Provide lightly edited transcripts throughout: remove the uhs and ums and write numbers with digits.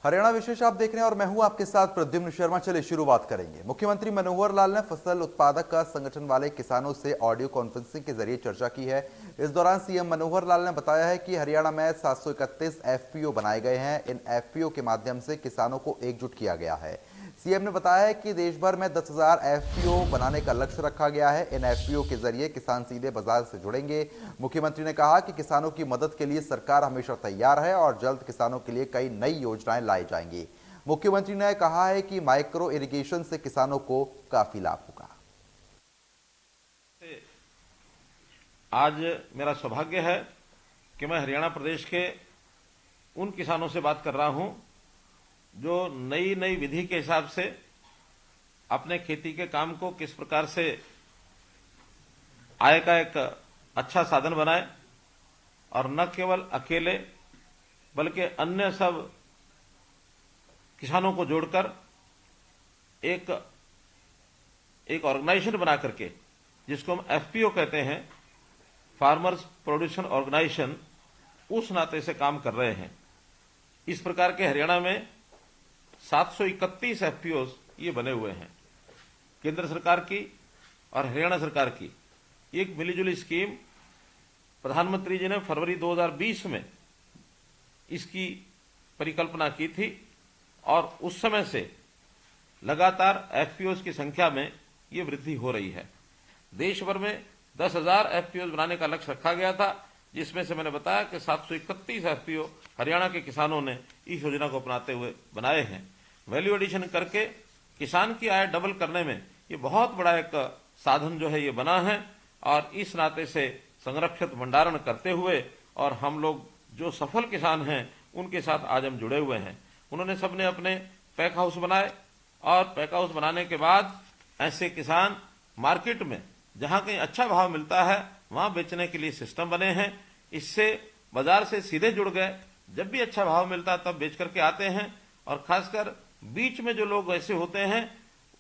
हरियाणा विशेष आप देख रहे हैं और मैं हूं आपके साथ प्रद्युम्न शर्मा। चलिए शुरुआत करेंगे। मुख्यमंत्री मनोहर लाल ने फसल उत्पादक का संगठन वाले किसानों से ऑडियो कॉन्फ्रेंसिंग के जरिए चर्चा की है। इस दौरान सीएम मनोहर लाल ने बताया है कि हरियाणा में 731 एफपीओ बनाए गए हैं। इन एफपीओ के माध्यम से किसानों को एकजुट किया गया है। सीएम ने बताया है कि देश भर में 10,000 एफपीओ बनाने का लक्ष्य रखा गया है। इन एफपीओ के जरिए किसान सीधे बाजार से जुड़ेंगे। मुख्यमंत्री ने कहा कि किसानों की मदद के लिए सरकार हमेशा तैयार है और जल्द किसानों के लिए कई नई योजनाएं लाई जाएंगी। मुख्यमंत्री ने कहा है कि माइक्रो इरिगेशन से किसानों को काफी लाभ होगा। आज मेरा सौभाग्य है कि मैं हरियाणा प्रदेश के उन किसानों से बात कर रहा हूं जो नई विधि के हिसाब से अपने खेती के काम को किस प्रकार से आय का एक अच्छा साधन बनाए और न केवल अकेले बल्कि अन्य सब किसानों को जोड़कर एक ऑर्गेनाइजेशन बना करके, जिसको हम एफपीओ कहते हैं, फार्मर्स प्रोड्यूसर ऑर्गेनाइजेशन, उस नाते से काम कर रहे हैं। इस प्रकार के हरियाणा में 731 एफपीओ ये बने हुए हैं। केंद्र सरकार की और हरियाणा सरकार की एक मिलीजुली स्कीम प्रधानमंत्री जी ने फरवरी 2020 में इसकी परिकल्पना की थी और उस समय से लगातार एफपीओ की संख्या में ये वृद्धि हो रही है। देश भर में 10,000 एफपीओ बनाने का लक्ष्य रखा गया था, जिसमें से मैंने बताया कि 731 एफपीओ हरियाणा के किसानों ने इस योजना को अपनाते हुए बनाए हैं। वैल्यू एडिशन करके किसान की आय डबल करने में ये बहुत बड़ा एक साधन जो है ये बना है और इस नाते से संरक्षित भंडारण करते हुए और हम लोग जो सफल किसान हैं उनके साथ आज हम जुड़े हुए हैं। उन्होंने सबने अपने पैक हाउस बनाए और पैक हाउस बनाने के बाद ऐसे किसान मार्केट में जहां कहीं अच्छा भाव मिलता है वहां बेचने के लिए सिस्टम बने हैं। इससे बाजार से सीधे जुड़ गए, जब भी अच्छा भाव मिलता है तब बेच करके आते हैं। और खासकर बीच में जो लोग ऐसे होते हैं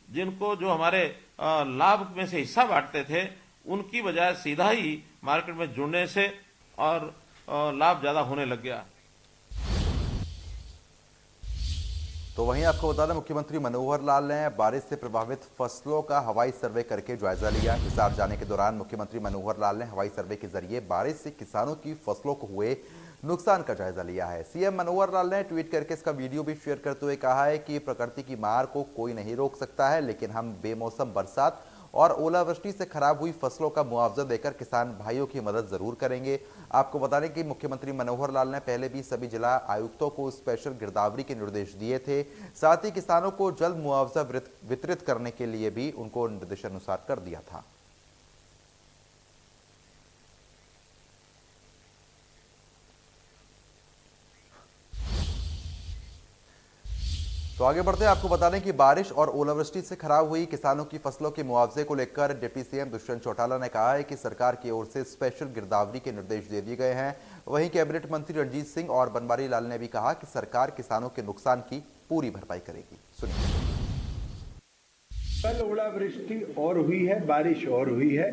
जिनको जो हमारे लाभ में से हिस्सा बांटते थे, उनकी बजाय सीधा ही मार्केट में जुड़ने से और लाभ ज्यादा होने लग गया। तो वहीं आपको बता दें, मुख्यमंत्री मनोहर लाल ने बारिश से प्रभावित फसलों का हवाई सर्वे करके जायजा लिया। हिसार जाने के दौरान मुख्यमंत्री मनोहर लाल ने हवाई सर्वे के जरिए बारिश से किसानों की फसलों को हुए नुकसान का जायजा लिया है। सीएम मनोहर लाल ने ट्वीट करके इसका वीडियो भी शेयर करते हुए कहा है कि प्रकृति की मार को कोई नहीं रोक सकता है, लेकिन हम बेमौसम बरसात और ओलावृष्टि से खराब हुई फसलों का मुआवजा देकर किसान भाइयों की मदद जरूर करेंगे। आपको बता दें कि मुख्यमंत्री मनोहर लाल ने पहले भी सभी जिला आयुक्तों को स्पेशल गिरदावरी के निर्देश दिए थे। साथ ही किसानों को जल्द मुआवजा वितरित करने के लिए भी उनको निर्देशानुसार कर दिया था। तो आगे बढ़ते हैं, आपको बता दें कि बारिश और ओलावृष्टि से खराब हुई किसानों की फसलों के मुआवजे को लेकर डिप्टी सीएम दुष्यंत चौटाला ने कहा है कि सरकार की ओर से स्पेशल गिरदावरी के निर्देश दे दिए गए हैं। वहीं कैबिनेट मंत्री रणजीत सिंह और बनवारी लाल ने भी कहा कि सरकार किसानों के नुकसान की पूरी भरपाई करेगी। सुनिए। कल ओलावृष्टि और हुई है, बारिश और हुई है।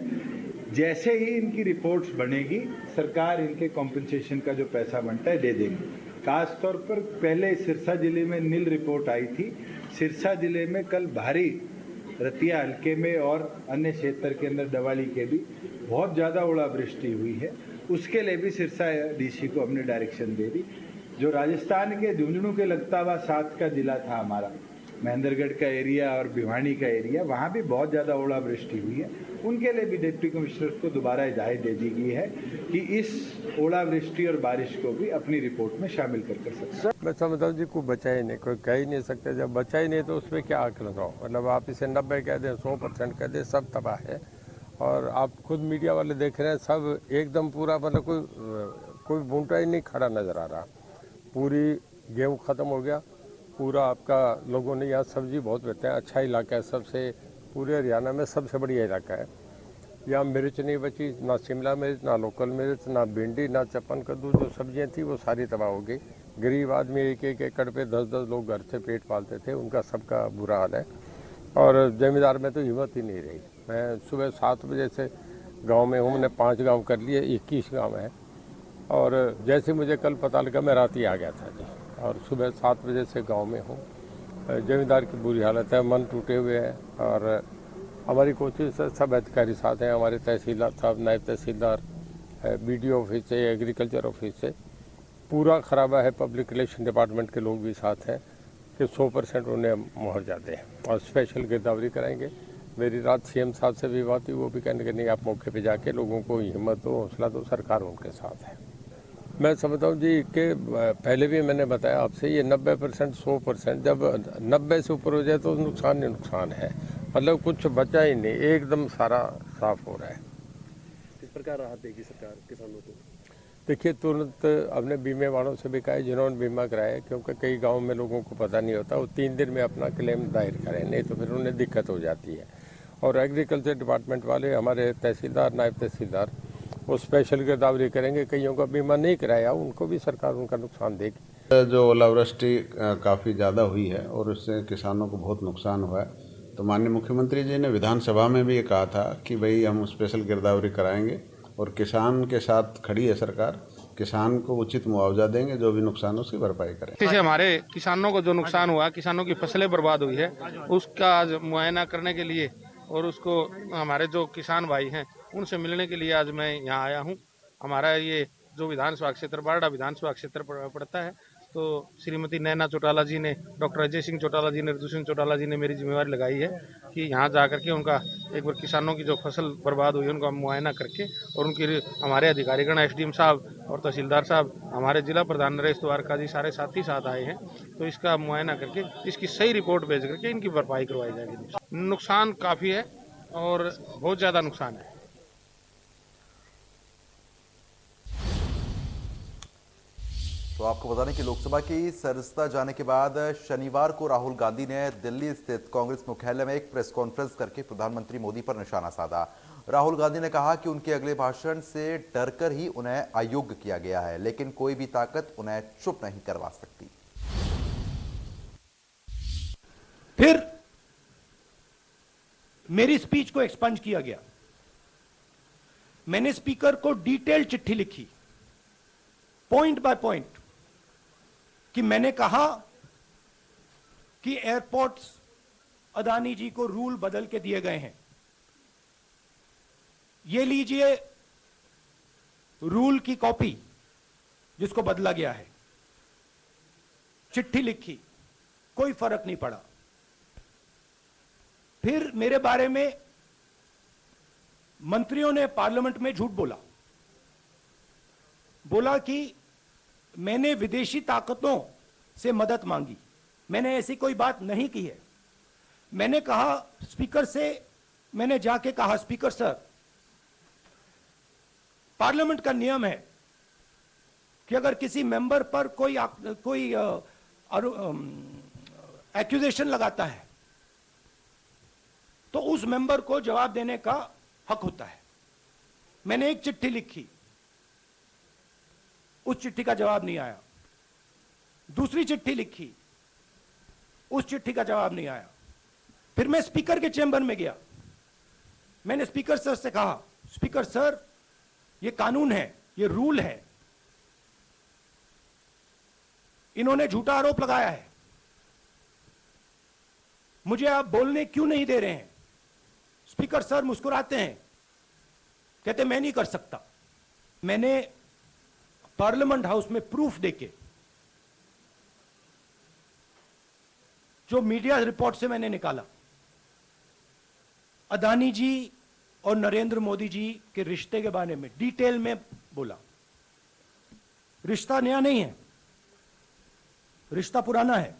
जैसे ही इनकी रिपोर्ट्स बनेगी सरकार इनके कॉम्पेंसेशन का जो पैसा बनता है दे देगी। खास तौर पर पहले सिरसा जिले में नील रिपोर्ट आई थी। सिरसा जिले में कल भारी रतिया हल्के में और अन्य क्षेत्र के अंदर दवाली के भी बहुत ज़्यादा ओलावृष्टि हुई है। उसके लिए भी सिरसा डीसी को हमने डायरेक्शन दे दी। जो राजस्थान के झुंझुनू के लगता हुआ 7 का जिला था हमारा, महेंद्रगढ़ का एरिया और भिवानी का एरिया, वहाँ भी बहुत ज़्यादा ओलावृष्टि हुई है। उनके लिए भी डिप्टी कमिश्नर को दोबारा हिदायत दे दी गई है कि इस ओलावृष्टि और बारिश को भी अपनी रिपोर्ट में शामिल कर सकते हैं। मैं समझता हूँ जी कोई बचा ही नहीं, कोई कह ही नहीं सकते। जब बचा ही नहीं तो उसमें क्या आकलन हो। मतलब आप इसे 90 कह दें, 100% कह दें, सब तबाह है। और आप खुद मीडिया वाले देख रहे हैं, सब एकदम पूरा, मतलब कोई बूंटा ही नहीं खड़ा नजर आ रहा। पूरी गेहूँ खत्म हो गया पूरा। आपका लोगों ने यहाँ सब्जी बहुत बेचते हैं, अच्छा इलाका है, सबसे पूरे हरियाणा में सबसे बढ़िया इलाका है। यहाँ मिर्च नहीं बची, ना शिमला मिर्च, ना लोकल मिर्च, ना भिंडी, ना चपन कद्दू, जो सब्जियाँ थी वो सारी तबाह हो गई। गरीब आदमी एक एकड़ पे 10-10 लोग घर से पेट पालते थे, उनका सबका बुरा हाल है। और जमींदार में तो हिम्मत ही नहीं रही। मैं सुबह 7 बजे से गांव में हूँ, मैंने 5 गांव कर लिए, 21 गांव है। और जैसे मुझे कल पता लगा मैं रात ही आ गया था जी। और सुबह 7 बजे से गांव में हूँ। जमींदार की बुरी हालत है, मन टूटे हुए हैं और हमारी कोशिश है, सब अधिकारी साथ हैं, हमारे तहसीलदार साहब, नायब तहसीलदार, BDO ऑफिस से, एग्रीकल्चर ऑफिस से पूरा खराबा है, पब्लिक रिलेशन डिपार्टमेंट के लोग भी साथ हैं कि 100% उन्हें मुआवजा दें और स्पेशल गिरदावरी कराएंगे। मेरी रात CM साहब से भी बात हुई, वो भी कहने कि नहीं, आप मौके पे जाके लोगों को हिम्मत दो, हौसला दो, सरकार उनके साथ है। मैं समझता हूँ जी कि पहले भी मैंने बताया आपसे, ये 90% 100%, जब 90 से ऊपर हो जाए तो नुकसान ही नुकसान है, मतलब कुछ बचा ही नहीं, एकदम सारा साफ हो रहा है। किस प्रकार राहत देगी सरकार किसानों को? देखिए, तुरंत अपने बीमे वालों से भी कहा है जिन्होंने बीमा कराया, क्योंकि कई गाँव में लोगों को पता नहीं होता, वो 3 दिन में अपना क्लेम दायर करें, नहीं तो फिर उन्हें दिक्कत हो जाती है। और एग्रीकल्चर डिपार्टमेंट वाले, हमारे तहसीलदार, नायब तहसीलदार, वो स्पेशल गिरदावरी करेंगे। कईयों का बीमा नहीं कराया, उनको भी सरकार उनका नुकसान देगी। जो ओलावृष्टि काफ़ी ज़्यादा हुई है और उससे किसानों को बहुत नुकसान हुआ है, तो माननीय मुख्यमंत्री जी ने विधानसभा में भी ये कहा था कि भाई हम स्पेशल गिरदावरी कराएंगे और किसान के साथ खड़ी है सरकार, किसान को उचित मुआवजा देंगे, जो भी नुकसान उसकी भरपाई करें। जैसे हमारे किसानों को जो नुकसान हुआ, किसानों की फसलें बर्बाद हुई है, उसका आज मुआयना करने के लिए और उसको हमारे जो किसान भाई हैं उनसे मिलने के लिए आज मैं यहाँ आया हूँ। हमारा ये जो विधानसभा क्षेत्र बारडा विधानसभा क्षेत्र पड़ता है, तो श्रीमती नैना चौटाला जी ने, डॉक्टर अजय सिंह चौटाला जी ने, ऋतु सिंह चौटाला जी ने मेरी जिम्मेवारी लगाई है कि यहाँ जा करके उनका एक बार किसानों की जो फसल बर्बाद हुई है उनका मुआयना करके, और उनकी हमारे अधिकारीगण SDM साहब और तहसीलदार साहब, हमारे जिला प्रधान नरेश द्वारका जी, सारे साथी साथ आए हैं, तो इसका मुआयना करके इसकी सही रिपोर्ट भेज करके इनकी भरपाई करवाई जाएगी। नुकसान काफ़ी है और बहुत ज़्यादा नुकसान है। तो आपको बता दें कि लोकसभा की सदस्यता जाने के बाद शनिवार को राहुल गांधी ने दिल्ली स्थित कांग्रेस मुख्यालय में एक प्रेस कॉन्फ्रेंस करके प्रधानमंत्री मोदी पर निशाना साधा। राहुल गांधी ने कहा कि उनके अगले भाषण से डरकर ही उन्हें अयोग्य किया गया है, लेकिन कोई भी ताकत उन्हें चुप नहीं करवा सकती। फिर मेरी स्पीच को एक्सपंज किया गया। मैंने स्पीकर को डिटेल चिट्ठी लिखी, पॉइंट बाय पॉइंट, कि मैंने कहा कि एयरपोर्ट्स अदानी जी को रूल बदल के दिए गए हैं, ये लीजिए रूल की कॉपी जिसको बदला गया है। चिट्ठी लिखी, कोई फर्क नहीं पड़ा। फिर मेरे बारे में मंत्रियों ने पार्लियामेंट में झूठ बोला कि मैंने विदेशी ताकतों से मदद मांगी। मैंने ऐसी कोई बात नहीं की है। मैंने कहा स्पीकर से, मैंने जाके कहा, स्पीकर सर, पार्लियामेंट का नियम है कि अगर किसी मेंबर पर कोई एक्यूजेशन लगाता है तो उस मेंबर को जवाब देने का हक होता है। मैंने एक चिट्ठी लिखी, उस चिट्ठी का जवाब नहीं आया। दूसरी चिट्ठी लिखी, उस चिट्ठी का जवाब नहीं आया। फिर मैं स्पीकर के चेंबर में गया। मैंने स्पीकर सर से कहा, स्पीकर सर, ये कानून है, ये रूल है, इन्होंने झूठा आरोप लगाया है, मुझे आप बोलने क्यों नहीं दे रहे हैं? स्पीकर सर मुस्कुराते हैं, कहते मैं नहीं कर सकता। मैंने पार्लियामेंट हाउस में प्रूफ देके, जो मीडिया रिपोर्ट से मैंने निकाला, अदानी जी और नरेंद्र मोदी जी के रिश्ते के बारे में डिटेल में बोला। रिश्ता नया नहीं है, रिश्ता पुराना है।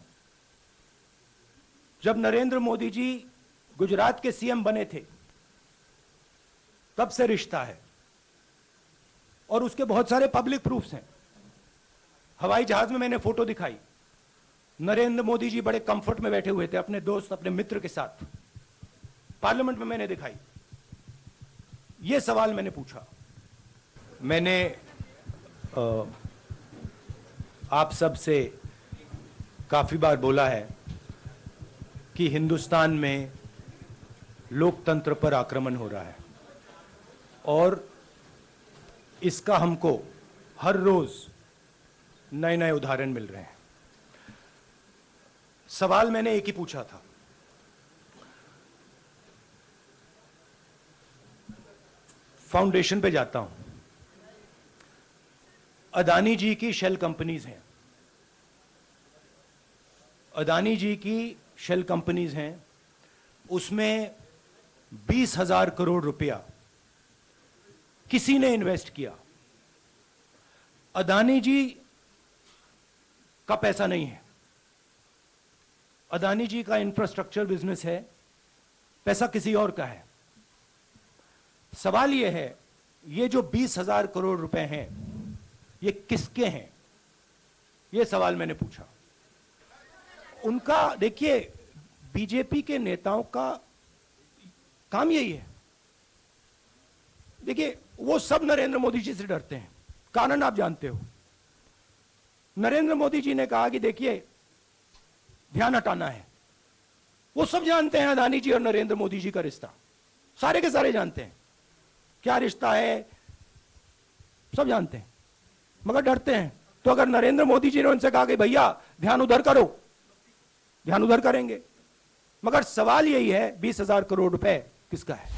जब नरेंद्र मोदी जी गुजरात के CM बने थे, तब से रिश्ता है और उसके बहुत सारे पब्लिक प्रूफ्स हैं। हवाई जहाज में मैंने फोटो दिखाई, नरेंद्र मोदी जी बड़े कंफर्ट में बैठे हुए थे अपने दोस्त, अपने मित्र के साथ। पार्लियामेंट में मैंने दिखाई। यह सवाल मैंने पूछा। मैंने आप सब से काफी बार बोला है कि हिंदुस्तान में लोकतंत्र पर आक्रमण हो रहा है और इसका हमको हर रोज नए नए उदाहरण मिल रहे हैं। सवाल मैंने एक ही पूछा था, फाउंडेशन पे जाता हूं। अदानी जी की शेल कंपनीज हैं, अदानी जी की शेल कंपनीज हैं, उसमें 20,000 करोड़ रुपया किसी ने इन्वेस्ट किया। अदानी जी का पैसा नहीं है, अदानी जी का इंफ्रास्ट्रक्चर बिजनेस है, पैसा किसी और का है। सवाल यह है, ये जो 20,000 करोड़ रुपए हैं, ये किसके हैं? ये सवाल मैंने पूछा। उनका देखिए, बीजेपी के नेताओं का काम यही है। देखिए, वो सब नरेंद्र मोदी जी से डरते हैं, कारण आप जानते हो। नरेंद्र मोदी जी ने कहा कि देखिए ध्यान हटाना है। वो सब जानते हैं अदानी जी और नरेंद्र मोदी जी का रिश्ता, सारे के सारे जानते हैं क्या रिश्ता है, सब जानते हैं, मगर डरते हैं। तो अगर नरेंद्र मोदी जी ने उनसे कहा कि भैया ध्यान उधर करो, ध्यान उधर करेंगे। मगर सवाल यही है, 20,000 करोड़ रुपए किसका है?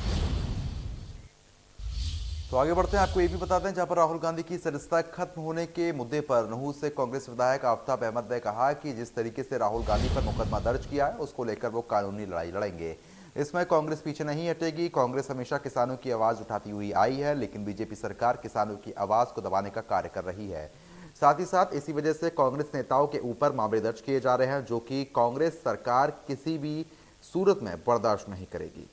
तो आगे बढ़ते हैं, आपको ये भी बताते हैं, जहां पर राहुल गांधी की सदस्यता खत्म होने के मुद्दे पर नहूर से कांग्रेस विधायक आफ्ताब अहमद ने कहा कि जिस तरीके से राहुल गांधी पर मुकदमा दर्ज किया है, उसको लेकर वो कानूनी लड़ाई लड़ेंगे। इसमें कांग्रेस पीछे नहीं हटेगी। कांग्रेस हमेशा किसानों की आवाज उठाती हुई आई है, लेकिन बीजेपी सरकार किसानों की आवाज को दबाने का कार्य कर रही है। साथ ही साथ इसी वजह से कांग्रेस नेताओं के ऊपर मामले दर्ज किए जा रहे हैं, जो कि कांग्रेस सरकार किसी भी सूरत में बर्दाश्त नहीं करेगी।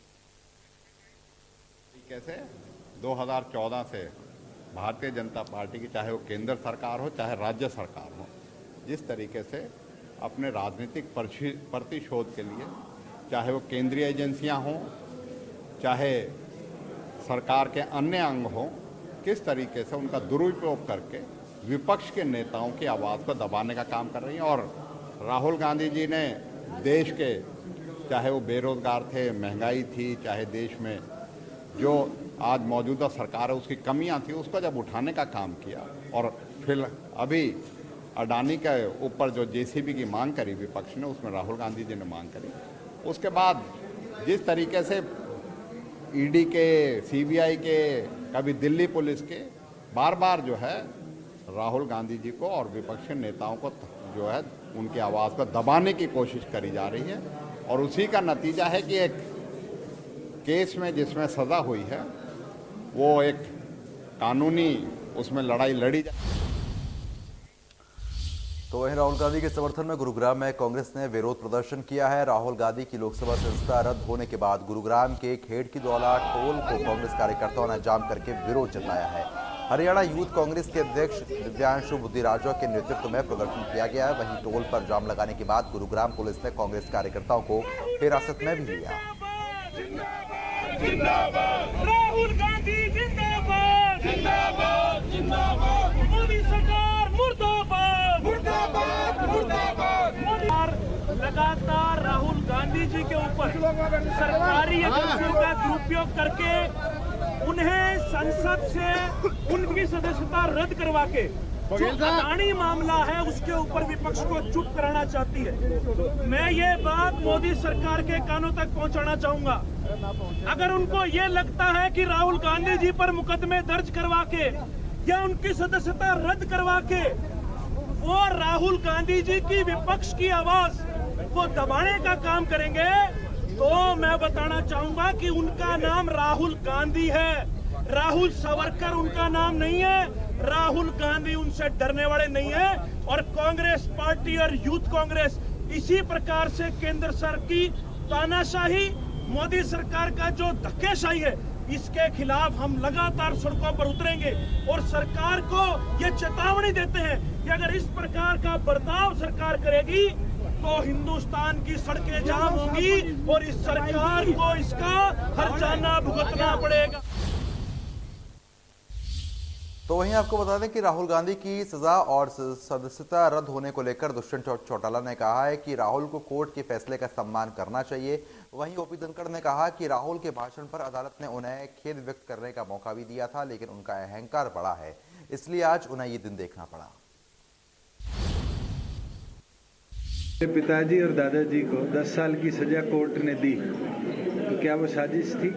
कैसे 2014 से भारतीय जनता पार्टी की, चाहे वो केंद्र सरकार हो चाहे राज्य सरकार हो, जिस तरीके से अपने राजनीतिक प्रतिशोध के लिए, चाहे वो केंद्रीय एजेंसियां हों चाहे सरकार के अन्य अंग हों, किस तरीके से उनका दुरुपयोग करके विपक्ष के नेताओं की आवाज़ को दबाने का काम कर रही हैं। और राहुल गांधी जी ने देश के, चाहे वो बेरोजगार थे, महंगाई थी, चाहे देश में जो आज मौजूदा सरकार है उसकी कमियां थी, उसको जब उठाने का काम किया, और फिर अभी अडानी के ऊपर जो जेसीबी की मांग करी विपक्ष ने, उसमें राहुल गांधी जी ने मांग करी। उसके बाद जिस तरीके से ईडी के, सीबीआई के, कभी दिल्ली पुलिस के, बार बार जो है राहुल गांधी जी को और विपक्ष के नेताओं को जो है उनकी आवाज़ को दबाने की कोशिश करी जा रही है। और उसी का नतीजा है कि एक केस में जिसमें सज़ा हुई है, वो एक कानूनी उसमें लड़ाई लड़ी जाए। तो वहीं राहुल गांधी के समर्थन में गुरुग्राम में कांग्रेस ने विरोध प्रदर्शन किया है। राहुल गांधी की लोकसभा सदस्यता रद्द होने के बाद गुरुग्राम के खेड़की द्वाला टोल को कांग्रेस कार्यकर्ताओं ने जाम करके विरोध जताया है। हरियाणा यूथ कांग्रेस के अध्यक्ष दिव्यांशु बुद्धिराजा के नेतृत्व में प्रदर्शन किया गया है। वहीं टोल पर जाम लगाने के बाद गुरुग्राम पुलिस ने कांग्रेस कार्यकर्ताओं को हिरासत में भी लिया। राहुल गांधी जिंदाबाद, जिंदाबाद, जिंदाबाद। मोदी सरकार मुर्दाबाद, मुर्दाबाद, मुर्दाबाद। लगातार राहुल गांधी जी के ऊपर सरकारी एजेंसियों का दुरुपयोग करके उन्हें संसद से उनकी सदस्यता रद्द करवा के जो अडानी मामला है उसके ऊपर विपक्ष को चुप कराना चाहती है। मैं ये बात मोदी सरकार के कानों तक पहुंचाना चाहूंगा। अगर उनको ये लगता है कि राहुल गांधी जी पर मुकदमे दर्ज करवा के या उनकी सदस्यता रद्द करवा के वो राहुल गांधी जी की विपक्ष की आवाज को दबाने का काम करेंगे, तो मैं बताना चाहूंगा कि उनका नाम राहुल गांधी है, राहुल सावरकर उनका नाम नहीं है। राहुल गांधी उनसे डरने वाले नहीं है। और कांग्रेस पार्टी और यूथ कांग्रेस इसी प्रकार से केंद्र सरकार की तानाशाही, मोदी सरकार का जो धक्केशाही है, इसके खिलाफ हम लगातार सड़कों पर उतरेंगे और सरकार को ये चेतावनी देते हैं कि अगर इस प्रकार का बर्ताव सरकार करेगी तो हिंदुस्तान की सड़कें जाम होंगी और इस सरकार को इसका हर्जाना भुगतना पड़ेगा। तो वहीं आपको बता दें कि राहुल गांधी की सजा और सदस्यता रद्द होने को लेकर दुष्यंत चौटाला ने कहा है कि राहुल को कोर्ट के फैसले का सम्मान करना चाहिए। वहीं ओपी धनखड़ ने कहा कि राहुल के भाषण पर अदालत ने उन्हें खेद व्यक्त करने का मौका भी दिया था, लेकिन उनका अहंकार बड़ा है, इसलिए आज उन्हें ये दिन देखना पड़ा। पिताजी और दादाजी को 10 साल की सजा कोर्ट ने दी, तो क्या वो साजिश थी?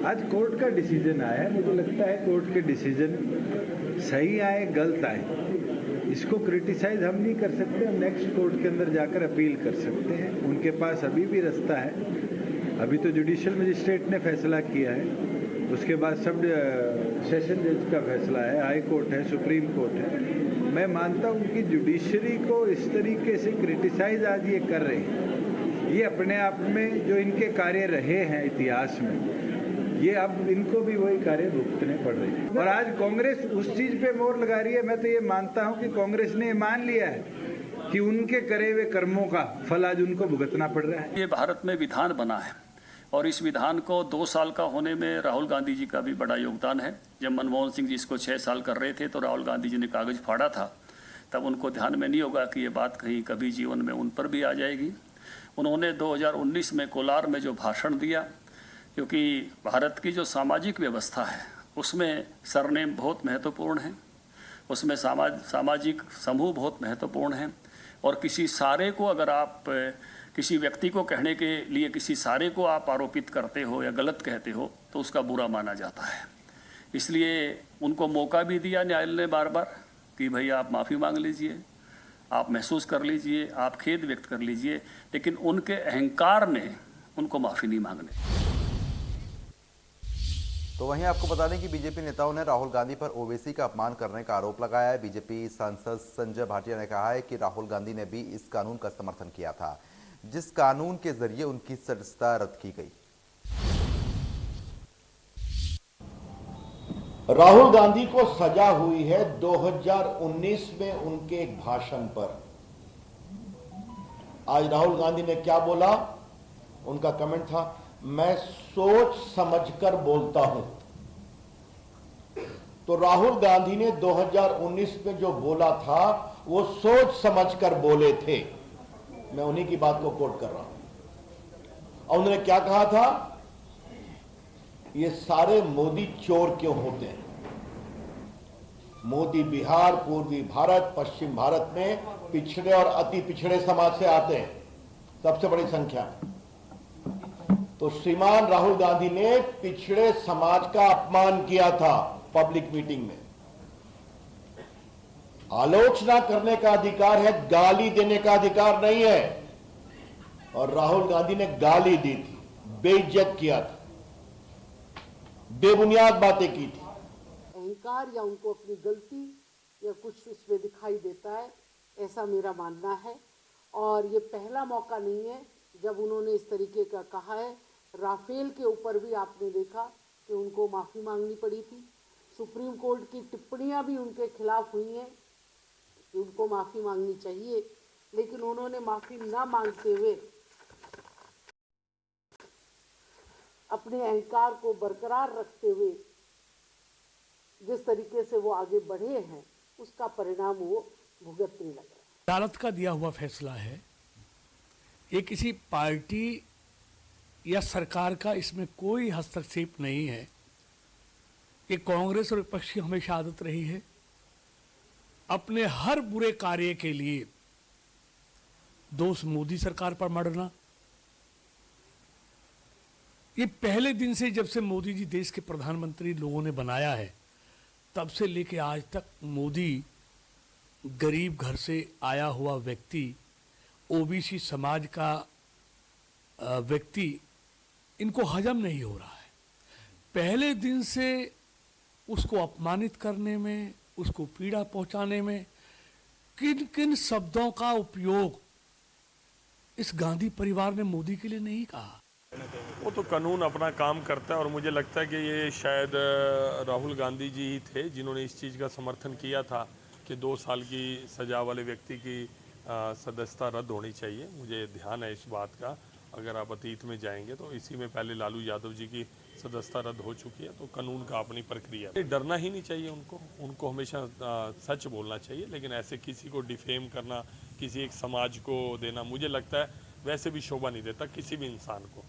आज कोर्ट का डिसीजन आया है, मुझे लगता है कोर्ट के डिसीजन सही आए गलत आए, इसको क्रिटिसाइज हम नहीं कर सकते। हम नेक्स्ट कोर्ट के अंदर जाकर अपील कर सकते हैं, उनके पास अभी भी रास्ता है। अभी तो जुडिशियल मजिस्ट्रेट ने फैसला किया है, उसके बाद सब सेशन जज का फैसला है, हाई कोर्ट है, सुप्रीम कोर्ट है। मैं मानता हूँ कि जुडिशरी को इस तरीके से क्रिटिसाइज आज ये कर रहे हैं, ये अपने आप में जो इनके कार्य रहे हैं इतिहास में, ये अब इनको भी वही कार्य भुगतने पड़ रहे हैं। और आज कांग्रेस उस चीज पे मोहर लगा रही है। मैं तो ये मानता हूँ कि कांग्रेस ने मान लिया है कि उनके करे हुए कर्मों का फल आज उनको भुगतना पड़ रहा है। ये भारत में विधान बना है और इस विधान को 2 साल का होने में राहुल गांधी जी का भी बड़ा योगदान है। जब मनमोहन सिंह जी इसको 6 साल कर रहे थे तो राहुल गांधी जी ने कागज फाड़ा था, तब उनको ध्यान में नहीं होगा कि ये बात कहीं कभी जीवन में उन पर भी आ जाएगी। उन्होंने 2019 में कोलार में जो भाषण दिया, क्योंकि भारत की जो सामाजिक व्यवस्था है उसमें सरनेम बहुत महत्वपूर्ण है, उसमें सामाजिक समूह बहुत महत्वपूर्ण है, और किसी सारे को अगर आप किसी व्यक्ति को कहने के लिए किसी सारे को आप आरोपित करते हो या गलत कहते हो तो उसका बुरा माना जाता है। इसलिए उनको मौका भी दिया न्यायालय ने बार बार कि भाई आप माफ़ी मांग लीजिए, आप महसूस कर लीजिए, आप खेद व्यक्त कर लीजिए, लेकिन उनके अहंकार ने उनको माफ़ी नहीं मांगने। तो वहीं आपको बता दें कि बीजेपी नेताओं ने राहुल गांधी पर ओवैसी का अपमान करने का आरोप लगाया है। बीजेपी सांसद संजय भाटिया ने कहा है कि राहुल गांधी ने भी इस कानून का समर्थन किया था, जिस कानून के जरिए उनकी सदस्यता रद्द की गई। राहुल गांधी को सजा हुई है 2019 में उनके एक भाषण पर। आज राहुल गांधी ने क्या बोला, उनका कमेंट था, मैं सोच समझकर बोलता हूं। तो राहुल गांधी ने 2019 में जो बोला था वो सोच समझकर बोले थे। मैं उन्हीं की बात को कोट कर रहा हूं। और उन्होंने क्या कहा था, ये सारे मोदी चोर क्यों होते हैं? मोदी बिहार, पूर्वी भारत, पश्चिम भारत में पिछड़े और अति पिछड़े समाज से आते हैं, सबसे बड़ी संख्या। तो श्रीमान राहुल गांधी ने पिछड़े समाज का अपमान किया था पब्लिक मीटिंग में। आलोचना करने का अधिकार है, गाली देने का अधिकार नहीं है। और राहुल गांधी ने गाली दी थी, बेइज्जत किया था, बेबुनियाद बातें की थी। अहंकार या उनको अपनी गलती या कुछ उसमें दिखाई देता है, ऐसा मेरा मानना है। और ये पहला मौका नहीं है जब उन्होंने इस तरीके का कहा है। राफेल के ऊपर भी आपने देखा कि उनको माफ़ी मांगनी पड़ी थी। सुप्रीम कोर्ट की टिप्पणियां भी उनके खिलाफ हुई हैं कि उनको माफ़ी मांगनी चाहिए, लेकिन उन्होंने माफ़ी ना मांगते हुए अपने अहंकार को बरकरार रखते हुए जिस तरीके से वो आगे बढ़े हैं, उसका परिणाम वो भुगतने लगे। अदालत का दिया हुआ फैसला है, ये किसी पार्टी या सरकार का इसमें कोई हस्तक्षेप नहीं है। ये कांग्रेस और विपक्ष की हमेशा आदत रही है अपने हर बुरे कार्य के लिए दोष मोदी सरकार पर मढ़ना। ये पहले दिन से, जब से मोदी जी देश के प्रधानमंत्री लोगों ने बनाया है, तब से लेके आज तक मोदी गरीब घर से आया हुआ व्यक्ति, ओबीसी समाज का व्यक्ति, इनको हजम नहीं हो रहा है। पहले दिन से उसको अपमानित करने में, उसको पीड़ा पहुंचाने में किन किन शब्दों का उपयोग इस गांधी परिवार ने मोदी के लिए नहीं कहा। वो तो कानून अपना काम करता है और मुझे लगता है कि ये शायद राहुल गांधी जी ही थे जिन्होंने इस चीज़ का समर्थन किया था कि 2 साल की सजा वाले व्यक्ति की सदस्यता रद्द होनी चाहिए। मुझे ध्यान है इस बात का। अगर आप अतीत में जाएंगे तो इसी में पहले लालू यादव जी की सदस्यता रद्द हो चुकी है। तो कानून का अपनी प्रक्रिया है, डरना ही नहीं चाहिए उनको हमेशा सच बोलना चाहिए। लेकिन ऐसे किसी को डिफेम करना, किसी एक समाज को देना, मुझे लगता है वैसे भी शोभा नहीं देता किसी भी इंसान को।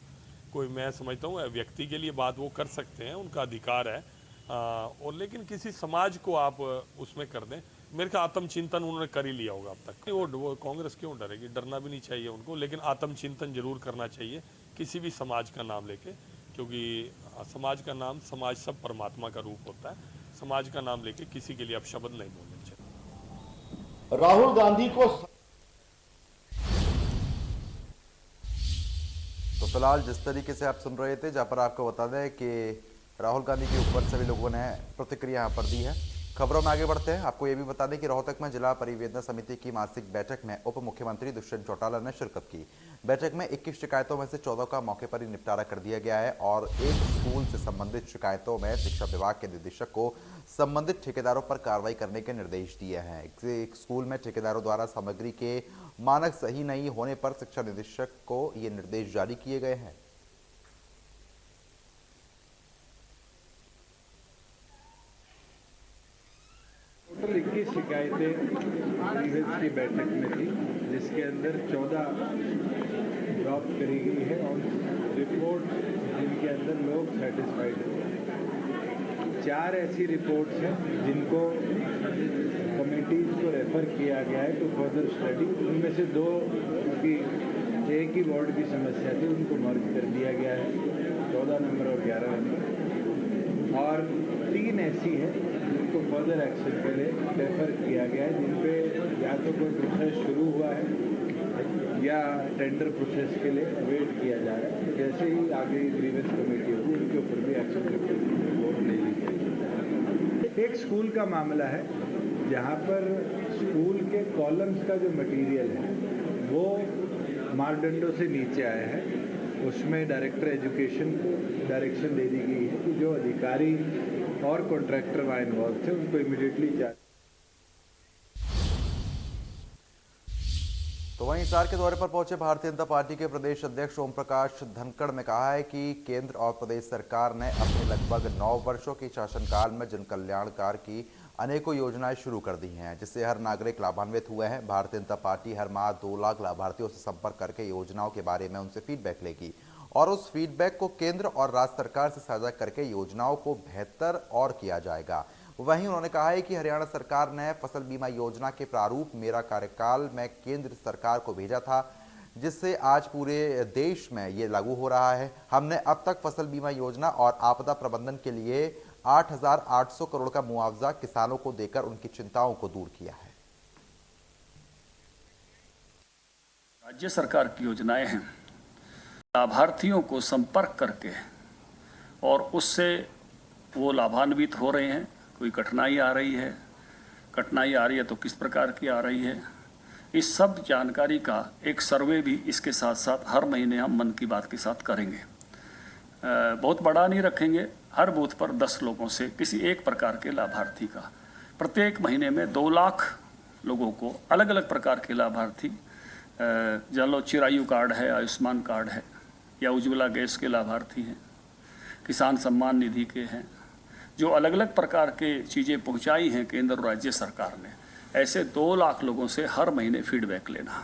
कोई, मैं समझता हूँ व्यक्ति के लिए बात वो कर सकते हैं, उनका अधिकार है। और लेकिन किसी समाज को आप उसमें कर दें, मेरे ख्याल आत्मचिंतन उन्होंने कर ही लिया होगा अब तक। वो कांग्रेस क्यों डरेगी, डरना भी नहीं चाहिए उनको, लेकिन आत्मचिंतन जरूर करना चाहिए किसी भी समाज का नाम लेके, क्योंकि समाज का नाम, समाज सब परमात्मा का रूप होता है, समाज का नाम लेके किसी के लिए अपशब्द नहीं बोलने चाहिए। राहुल गांधी को तो फिलहाल जिस तरीके से आप सुन रहे थे, जहां पर आपको बता दें कि राहुल गांधी के ऊपर सभी लोगों ने प्रतिक्रिया यहाँ पर दी है। खबरों में आगे बढ़ते हैं। आपको ये भी बता दें कि रोहतक में जिला परिवेदना समिति की मासिक बैठक में उप मुख्यमंत्री दुष्यंत चौटाला ने शिरकत की। बैठक में 21 शिकायतों में से 14 का मौके पर ही निपटारा कर दिया गया है और एक स्कूल से संबंधित शिकायतों में शिक्षा विभाग के निदेशक को संबंधित ठेकेदारों पर कार्रवाई करने के निर्देश दिए हैं। एक स्कूल में ठेकेदारों द्वारा सामग्री के मानक सही नहीं होने पर शिक्षा निदेशक को ये निर्देश जारी किए गए हैं। टोटल 21 शिकायतें ग्रीवेंस की बैठक में थी, जिसके अंदर 14 ड्रॉप करी गई है और रिपोर्ट जिनके अंदर लोग सेटिस्फाइड हैं। 4 ऐसी रिपोर्ट्स हैं जिनको कमेटीज को रेफर किया गया है टू फर्दर स्टडी। उनमें से 2 की एक ही बोर्ड की समस्या थी, उनको मर्ज कर दिया गया है, 14 नंबर और 11 नंबर, और 3 ऐसी है जिनको फर्दर एक्शन के लिए रेफर किया गया है, जिन पे या तो कोई प्रोसेस शुरू हुआ है या टेंडर प्रोसेस के लिए वेट किया जा रहा है। तो जैसे ही आगे ग्रीवेंस कमेटी होगी उनके ऊपर भी एक्शन रिपोर्ट नहीं ली जाएगी। एक स्कूल का मामला है जहाँ पर स्कूल के कॉलम्स का जो मटेरियल है वो मापदंडों से नीचे आया है। उसमें डायरेक्टर एजुकेशन को डायरेक्शन दे दी गई है कि जो अधिकारी और कॉन्ट्रैक्टर वहाँ इन्वॉल्व थे उनको इमीडिएटली तो वहीं हिसार के दौरे पर पहुंचे भारतीय जनता पार्टी के प्रदेश अध्यक्ष ओम प्रकाश धनखड़ ने कहा है कि केंद्र और प्रदेश सरकार ने अपने लगभग 9 वर्षों के शासनकाल में जन कल्याणकार की अनेकों योजनाएं शुरू कर दी हैं, जिससे हर नागरिक लाभान्वित हुए हैं। भारतीय जनता पार्टी हर माह 2 लाख लाभार्थियों से संपर्क करके योजनाओं के बारे में उनसे फीडबैक लेगी और उस फीडबैक को केंद्र और राज्य सरकार से साझा करके योजनाओं को बेहतर और किया जाएगा। वहीं उन्होंने कहा है कि हरियाणा सरकार ने फसल बीमा योजना के प्रारूप मेरा कार्यकाल में केंद्र सरकार को भेजा था, जिससे आज पूरे देश में ये लागू हो रहा है। हमने अब तक फसल बीमा योजना और आपदा प्रबंधन के लिए 8,800 करोड़ का मुआवजा किसानों को देकर उनकी चिंताओं को दूर किया है। राज्य सरकार की योजनाएं हैं, लाभार्थियों को संपर्क करके और उससे वो लाभान्वित हो रहे हैं। कोई कठिनाई आ रही है तो किस प्रकार की आ रही है, इस सब जानकारी का एक सर्वे भी इसके साथ साथ हर महीने हम मन की बात के साथ करेंगे। बहुत बड़ा नहीं रखेंगे, हर बूथ पर 10 लोगों से किसी एक प्रकार के लाभार्थी का प्रत्येक महीने में 2 लाख लोगों को अलग अलग प्रकार के लाभार्थी, जान लो चिरायु कार्ड है, आयुष्मान कार्ड है या उज्ज्वला गैस के लाभार्थी हैं, किसान सम्मान निधि के हैं, जो अलग अलग प्रकार के चीज़ें पहुंचाई हैं केंद्र और राज्य सरकार ने, ऐसे 2 लाख लोगों से हर महीने फीडबैक लेना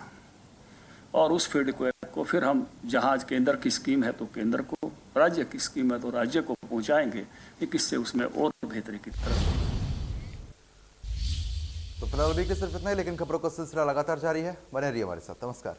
और उस फीडबैक को फिर हम जहाँ केंद्र की स्कीम है तो केंद्र को, राज्य की स्कीम है तो राज्य को पहुंचाएंगे कि किससे उसमें और बेहतरी की तरफ। तो फिलहाल अभी के सिर्फ इतना ही, लेकिन खबरों का सिलसिला लगातार जारी है। बने रहिए हमारे साथ। नमस्कार।